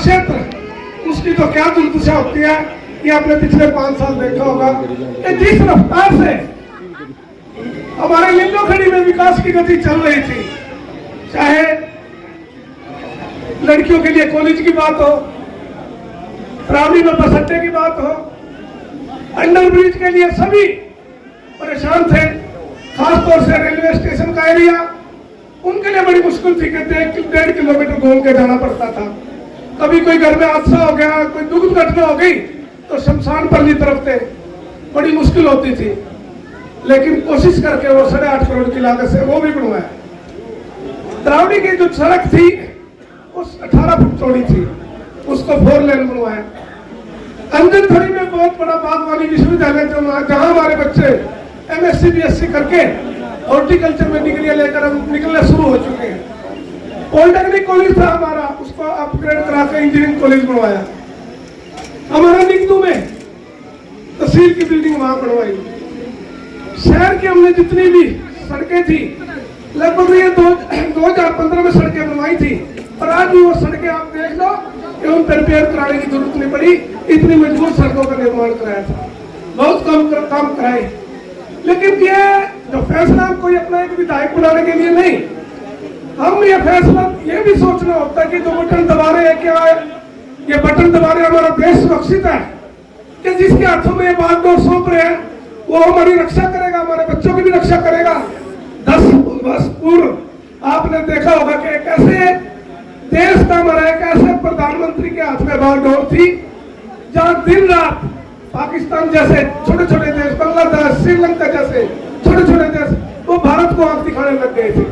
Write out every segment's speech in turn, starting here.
क्षेत्र, उसकी तो क्या दुर्दशा होती है ये आपने पिछले 5 साल देखा होगा। कि जिस रफ्तार से हमारे लिंगोखड़ी में विकास की गति चल रही थी, चाहे लड़कियों के लिए कॉलेज की बात हो, रावड़ी में बस अड्डे की बात हो, अंडर ब्रिज के लिए सभी परेशान थे। खासतौर से रेलवे स्टेशन का एरिया, उनके लिए बड़ी मुश्किल थी कि 1.5 किलोमीटर घूम के जाना पड़ता था। कभी कोई घर में हादसा हो गया, कोई दुख घटना हो गई तो शमशान पल्ली तरफ थे, बड़ी मुश्किल होती थी। लेकिन कोशिश करके वो 8.5 करोड़ की लागत से वो भी बनवाया। द्रावड़ी की जो सड़क थी उस 18 फुट चौड़ी थी, उसको 4 लेन बनवाया। अंजनथड़ी में बहुत बड़ा बागवानी विश्वविद्यालय जहाँ हमारे बच्चे MSc BSc करके हॉर्टिकल्चर में डिग्रियां लेकर हम निकलने शुरू हो चुके हैं। पॉलिटेक्निक कॉलेज था हमारा, उसको अपग्रेड करा के इंजीनियरिंग कॉलेज बनवाया। हमारा निगदू में तहसील की बिल्डिंग वहां बनवाई। शहर की हमने जितनी भी सड़कें थी, लगभग ये 2015 में सड़कें बनवाई थी, और आज भी वो सड़कें आप देख लो कि उन पर रिपेयर कराने की जरूरत नहीं पड़ी। इतनी मजबूत सड़कों का निर्माण कराया था, बहुत कम काम कराए। लेकिन ये जो फैसला हम कोई अपना एक विधायक बनाने के लिए नहीं, हम ये फैसला ये भी सोचना होता है कि जो बटन दबा रहे हैं, क्या ये बटन दबा रहे हमारा देश सुरक्षित है कि जिसके हाथों में ये बागडोर सौंप रहे हैं वो हमारी रक्षा करेगा, हमारे बच्चों की भी रक्षा करेगा। 10 वर्ष पूर्व आपने देखा होगा कि कैसे देश का हमारा एक ऐसे प्रधानमंत्री के हाथ में बागडोर थी, जहां दिन रात पाकिस्तान जैसे छोटे छोटे देश, बांग्लादेश, श्रीलंका जैसे छोटे छोटे देश, वो भारत को आंख दिखाने लग गए थे।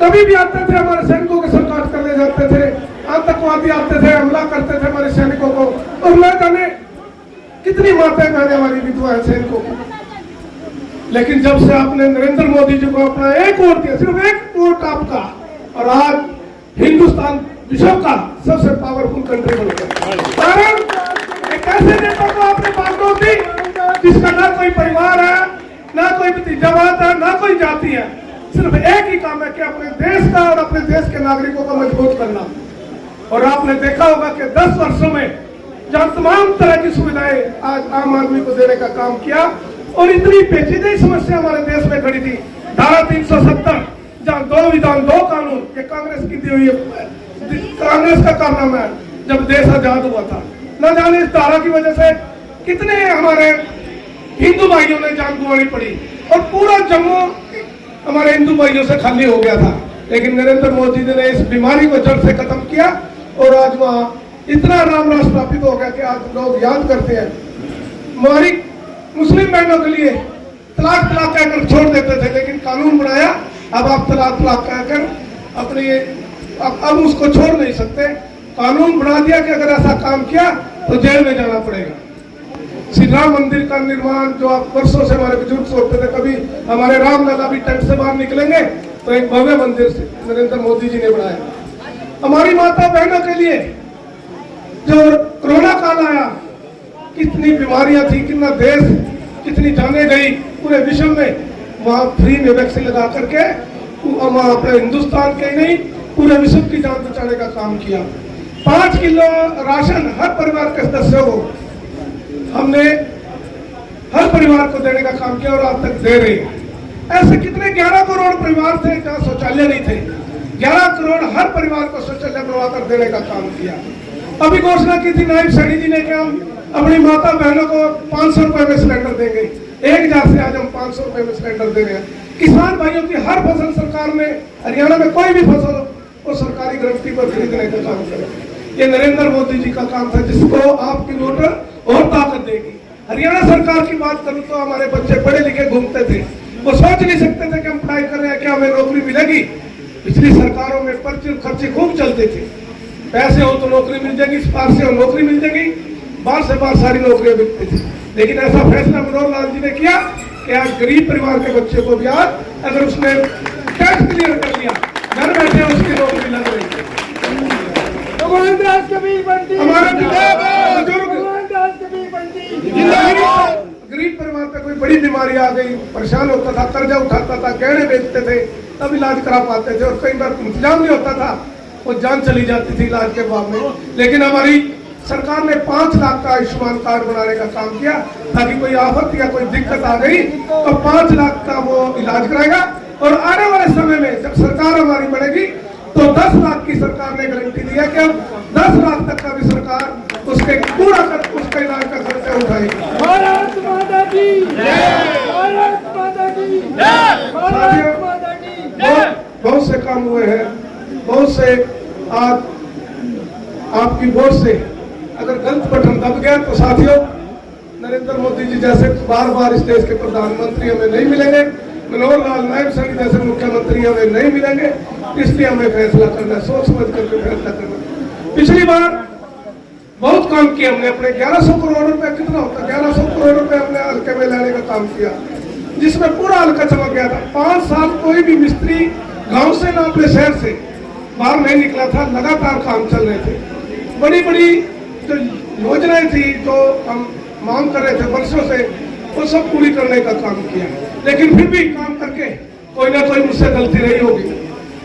कभी भी आते थे हमारे सैनिकों के सर काट कर ले जाते थे, आतंकवादी आते थे, हमला करते थे हमारे सैनिकों को, और न जाने कितनी माताएं बहने वाली विधवाएं सैनिकों को। लेकिन जब से आपने नरेंद्र मोदी जी को अपना एक वोट दिया, सिर्फ एक वोट आपका, और आज हिंदुस्तान विश्व का सबसे पावरफुल कंट्री बन गया। कारण एक ऐसे नेता को आपने बागडोर दी जिसका ना कोई परिवार है, ना कोई भतीजावाद है, ना कोई जाति है, सिर्फ एक ही काम है कि अपने देश का और अपने देश के नागरिकों को मजबूत करना। और आपने देखा होगा कि 10 वर्षों में जहां तमाम तरह की सुविधाएं आज आम आदमी को देने का काम किया, और इतनी पेचीदी समस्या हमारे देश में खड़ी थी, धारा 370, जहां 2 विधान 2 कानून, ये कांग्रेस की दी हुई है, कांग्रेस का कारनामा है जब देश आजाद हुआ था। न जाने इस धारा की वजह से कितने हमारे हिंदू भाइयों ने जान गंवानी पड़ी, और पूरा जम्मू हमारे हिंदू भाइयों से खाली हो गया था। लेकिन नरेंद्र मोदी जी ने इस बीमारी को जड़ से खत्म किया, और आज वहाँ इतना राम राज स्थापित हो गया कि आज लोग याद करते हैं। हमारी मुस्लिम बहनों के लिए तलाक कहकर छोड़ देते थे, लेकिन कानून बनाया, अब आप तलाक कहकर अपनी अब उसको छोड़ नहीं सकते। कानून बना दिया कि अगर ऐसा काम किया तो जेल में जाना पड़ेगा। श्री राम मंदिर का निर्माण, जो आप वर्षों से हमारे बुजुर्ग सोचते थे कभी हमारे रामलला भी टेंट से बाहर निकलेंगे, तो एक भव्य मंदिर से नरेंद्र मोदी जी ने बनाया। हमारी माता बहनों के लिए जो कोरोना काल आया, कितनी बीमारियां थी, कितना देश, कितनी जाने गई पूरे विश्व में, वहां फ्री में वैक्सीन लगा करके वहां अपने हिंदुस्तान के नहीं पूरे विश्व की जान बचाने का काम किया। 5 किलो राशन हर परिवार के सदस्यों को हमने हर परिवार को देने का काम किया, और आज तक दे रहे हैं। ऐसे कितने 11 करोड़ परिवार थे जहाँ शौचालय नहीं थे, 11 करोड़ हर परिवार को शौचालय बनवाकर देने का काम किया। अभी घोषणा की थी नायब सैनी जी ने कि हम अपनी माता बहनों को 500 रुपए में सिलेंडर देंगे। 1000 से आज हम 500 रुपए में सिलेंडर दे रहे हैं। किसान भाइयों की हर फसल सरकार ने, हरियाणा में कोई भी फसल वो सरकारी गारंटी पर खरीदने का काम करे। ये नरेंद्र मोदी जी का काम था, जिसको आपकी वोटर और ताकत देगी। हरियाणा सरकार की बात करूं तो हमारे बच्चे पढ़े लिखे घूमते थे, वो सोच नहीं सकते थे कि हम पढ़ाई कर रहे हैं, क्या हमें नौकरी मिलेगी। पिछली सरकारों में पर्चे खर्चे खूब चलते थे, पैसे हो तो नौकरी मिल जाएगी, पार से हो नौकरी मिल जाएगी, बाहर से बाहर सारी नौकरियां मिलती थी। लेकिन ऐसा फैसला मनोहर लाल जी ने किया कि आज गरीब परिवार के बच्चे को भी आज अगर उसने टैक्स क्लियर कर लिया, घर बैठे उसकी नौकरी लग रही है। हमारे गरीब परिवार पे कोई बड़ी बीमारी आ गई, परेशान होता था, कर्जा उठाता था, गहने बेचते थे, तब इलाज करा पाते थे, और कई बार इंतजाम नहीं होता था वो जान चली जाती थी इलाज के बाद में। लेकिन हमारी सरकार ने 5 लाख का आयुष्मान कार्ड बनाने का काम किया, ताकि कोई आफत या कोई दिक्कत आ गई तो 5 लाख का वो इलाज कराएगा। और आने वाले समय में जब सरकार हमारी बढ़ेगी तो 10 लाख की सरकार ने गारंटी दी है कि अब 10 लाख तक का भी सरकार उसके पूरा कर उसका इलाज का खर्चा उठाएगी। भारत माता की जय, भारत माता की जय, भारत माता की जय। बहुत से काम हुए हैं, बहुत से आज आपकी वोट से अगर गलत बटन दब गया तो साथियों, नरेंद्र मोदी जी जैसे बार बार इस देश के प्रधानमंत्री हमें नहीं मिलेंगे, मनोहर लाल नायब सैनी जैसे मुख्यमंत्री हमें नहीं मिलेंगे। इसलिए हमें फैसला करना है, सोच समझ करके फैसला करना। पिछली बार बहुत काम किया हमने, अपने 1100 करोड़ रुपए, कितना होता है 1100 करोड़ रुपए अपने हल्के में लाने का काम किया, जिसमें पूरा हल्का चमक गया था। 5 साल कोई भी मिस्त्री गांव से ना अपने शहर से बाहर नहीं निकला था, लगातार काम चल रहे थे। बड़ी बड़ी जो योजनाएं थी जो हम मांग कर रहे थे वर्षों से, वो सब पूरी करने का काम किया। लेकिन फिर भी काम करके कोई ना कोई मुझसे गलती रही होगी,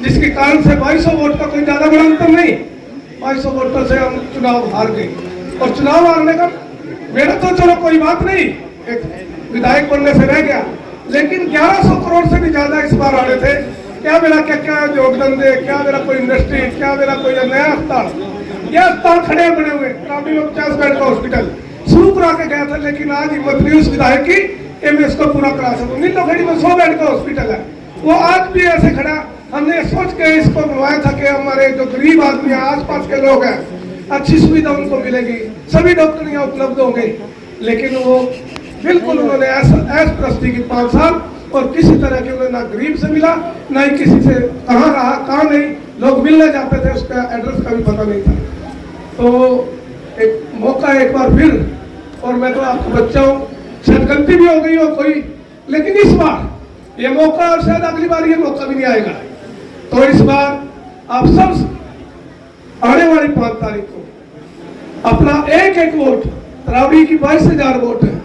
जिसके कारण से 2200 वोट का कोई ज्यादा बड़ा अंतर नहीं, 2200 वोटों से हम चुनाव हार गए। और चुनाव हारने का मेरा तो चलो कोई बात नहीं, एक विधायक बनने से रह गया, लेकिन 1100 करोड़ से भी ज्यादा इस बार आ रहे थे। क्या मेरा क्या योगदान दे, क्या मेरा कोई इंडस्ट्री, क्या मेरा कोई नया अस्पताल, यह अस्पताल खड़े बने हुए रावड़ी में 50 बेड का हॉस्पिटल शुरू करा के गया था, लेकिन आज हिम्मत नहीं उस विधायक की कि मैं इसको पूरा करा सकूं। नीलोखेड़ी में 100 बेड का हॉस्पिटल है, वो आज भी ऐसे खड़ा। हमने सोच के इसको बनवाया था कि हमारे जो गरीब आदमी है, आसपास के लोग हैं, अच्छी सुविधा उनको मिलेगी, सभी डॉक्टर यहाँ उपलब्ध होंगे। लेकिन वो बिल्कुल उन्होंने ऐस प्रस्ती की 5 साल, और किसी तरह के उन्हें ना गरीब से मिला, ना ही किसी से कहाँ रहा कहाँ नहीं, लोग मिलने जाते थे उसका एड्रेस का भी पता नहीं था। तो एक मौका एक बार फिर, और मैं तो आपका बच्चा हूँ, शायद गलती भी हो गई हो कोई, लेकिन इस बार ये मौका, और शायद अगली बार ये मौका भी नहीं आएगा। तो इस बार आप सब आने वाली 5 तारीख को अपना एक एक वोट, रावड़ी की 22,000 वोट है,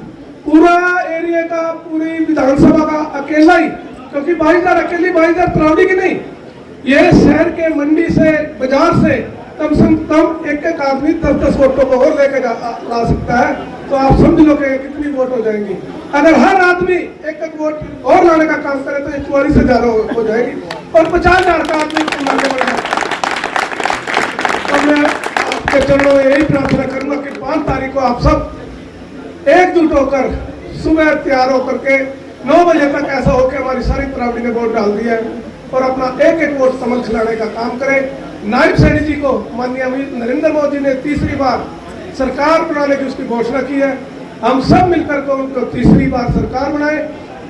पूरा एरिया का, पूरी विधानसभा का अकेला ही, क्योंकि 22,000 अकेली 22,000 तरावड़ी की नहीं, ये शहर के मंडी से बाजार से कम से कम एक आदमी 10-10 वोटों को और लेकर ला सकता है। तो आप समझ लो कि कितनी वोट हो जाएंगी। अगर हर आदमी एक वोट और लाने का काम करे तो ये 44 से ज्यादा हो जाएगी, और 50,000 का आदमी आगे बढ़ जाए। तो मैं आपके चरणों में यही प्रार्थना करूंगा कि 5 तारीख को आप सब एकजुट होकर सुबह तैयार होकर के 9 बजे तक ऐसा हो कि हमारी सारी तरावड़ी ने वोट डाल दिया है, और अपना एक एक वोट कमल खिलाने का काम करें। नायब सैनी जी को माननीय नरेंद्र मोदी ने तीसरी बार सरकार बनाने की उसकी घोषणा की है, हम सब मिलकर को उनको तीसरी बार सरकार बनाए,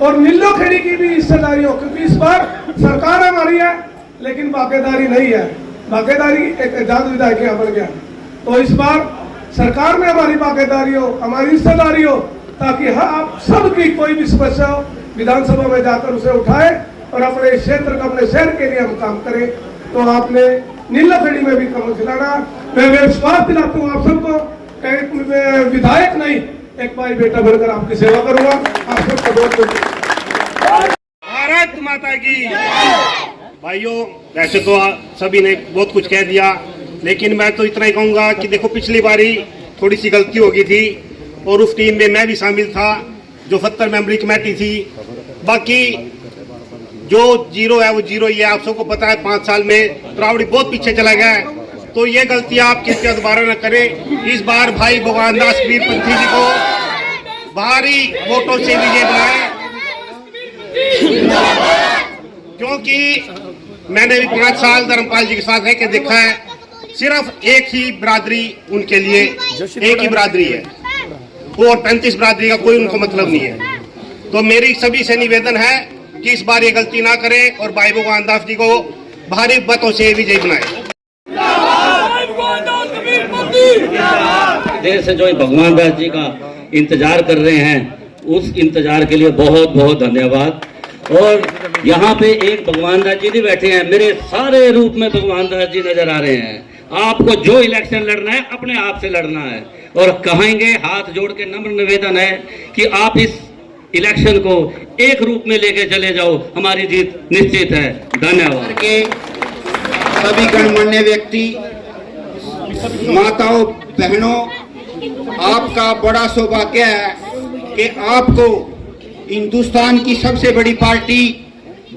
और नीलोखेड़ी की भी हिस्सेदारी हो, क्योंकि इस बार सरकार हमारी है लेकिन भागीदारी नहीं है, भागीदारी एक आजाद विधायक यहाँ बन गया। तो इस बार सरकार में हमारी भागीदारी हो, हमारी हिस्सेदारी हो, ताकि आप सबकी कोई भी समस्या हो विधानसभा में जाकर उसे उठाए और अपने क्षेत्र का, अपने शहर के लिए हम काम करें। तो आपने नीलोखेड़ी में भी कमल खिलाना, मैं विश्वास दिलाता हूँ आप सबको, मैं विधायक नहीं, एक भाई बेटा बनकर आपकी सेवा करूंगा। आप सबका बहुत बहुत भारत माता की भाइयों, वैसे तो सभी ने बहुत कुछ कह दिया, लेकिन मैं तो इतना ही कहूंगा कि देखो, पिछली बारी थोड़ी सी गलती हो गई थी, और उस टीम में मैं भी शामिल था जो 70 मेंबरी कमेटी थी। बाकी जो जीरो है वो जीरो ही है, आप सबको पता है 5 साल में तरावड़ी बहुत पीछे चला गया है। तो ये गलती आप कृपया दोबारा न करें। इस बार भाई भगवान दास वीरपंथी जी को भारी वोटों से विजय बनाए, क्योंकि मैंने भी 5 साल धर्मपाल जी के साथ रह के देखा है, सिर्फ एक ही बिरादरी उनके लिए, एक ही बिरादरी है, और 35 बिरादरी का कोई उनको मतलब नहीं है। तो मेरी सभी से निवेदन है कि इस बार ये गलती ना करें और भाई भगवान दास जी को भारी मतों से विजयी बनाए। देर से जो भगवान दास जी का इंतजार कर रहे हैं, उस इंतजार के लिए बहुत बहुत धन्यवाद। और यहाँ पे एक भगवान दास जी भी बैठे हैं, मेरे सारे रूप में भगवान दास जी नजर आ रहे हैं। आपको जो इलेक्शन लड़ना है अपने आप से लड़ना है, और कहेंगे हाथ जोड़ के नम्र निवेदन है कि आप इस इलेक्शन को एक रूप में लेके चले जाओ, हमारी जीत निश्चित है। धन्यवाद। सभी गणमान्य व्यक्ति, माताओं, बहनों, आपका बड़ा सौभाग्य है कि आपको हिंदुस्तान की सबसे बड़ी पार्टी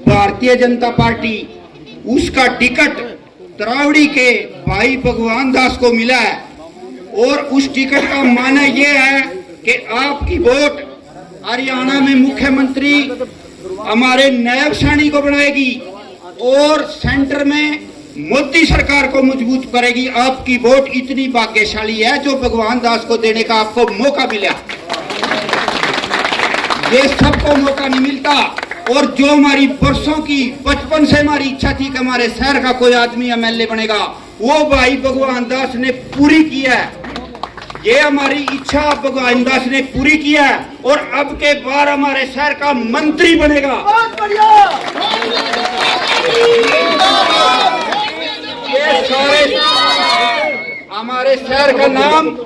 भारतीय जनता पार्टी, उसका टिकट तरावड़ी के भाई भगवान दास को मिला है। और उस टिकट का माना यह है कि आपकी वोट हरियाणा में मुख्यमंत्री हमारे नायब साहनी को बनाएगी और सेंटर में मोदी सरकार को मजबूत करेगी। आपकी वोट इतनी भाग्यशाली है जो भगवान दास को देने का आपको मौका मिला। ये सबको मौका नहीं मिलता। और जो हमारी वर्षों की, बचपन से हमारी इच्छा थी कि हमारे शहर का कोई आदमी एमएलए बनेगा, वो भाई भगवान दास ने पूरी की है। ये हमारी इच्छा भगवान दास ने पूरी किया है और अब के बार हमारे शहर का मंत्री बनेगा। बहुत बढ़िया। ये सारे हमारे शहर का नाम,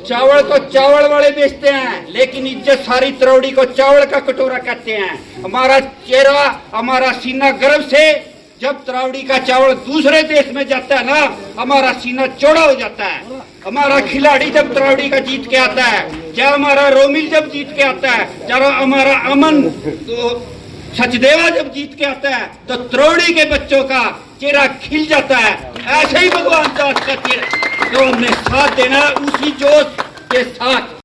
चावल तो चावल वाले बेचते हैं, लेकिन इज्जत सारी तरोड़ी को चावल का कटोरा कहते हैं। हमारा चेहरा, हमारा सीना गर्व से, जब तरावड़ी का चावल दूसरे देश में जाता है ना, हमारा सीना चौड़ा हो जाता है। हमारा खिलाड़ी जब तरावड़ी का जीत के आता है, चाहे हमारा रोमिल जब जीत के आता है, चाहे हमारा अमन तो सचदेवा जब जीत के आता है, तो तरावड़ी के बच्चों का चेहरा खिल जाता है। ऐसे ही भगवान दास का चेहरा तो हमने साथ देना, उसी जोश के साथ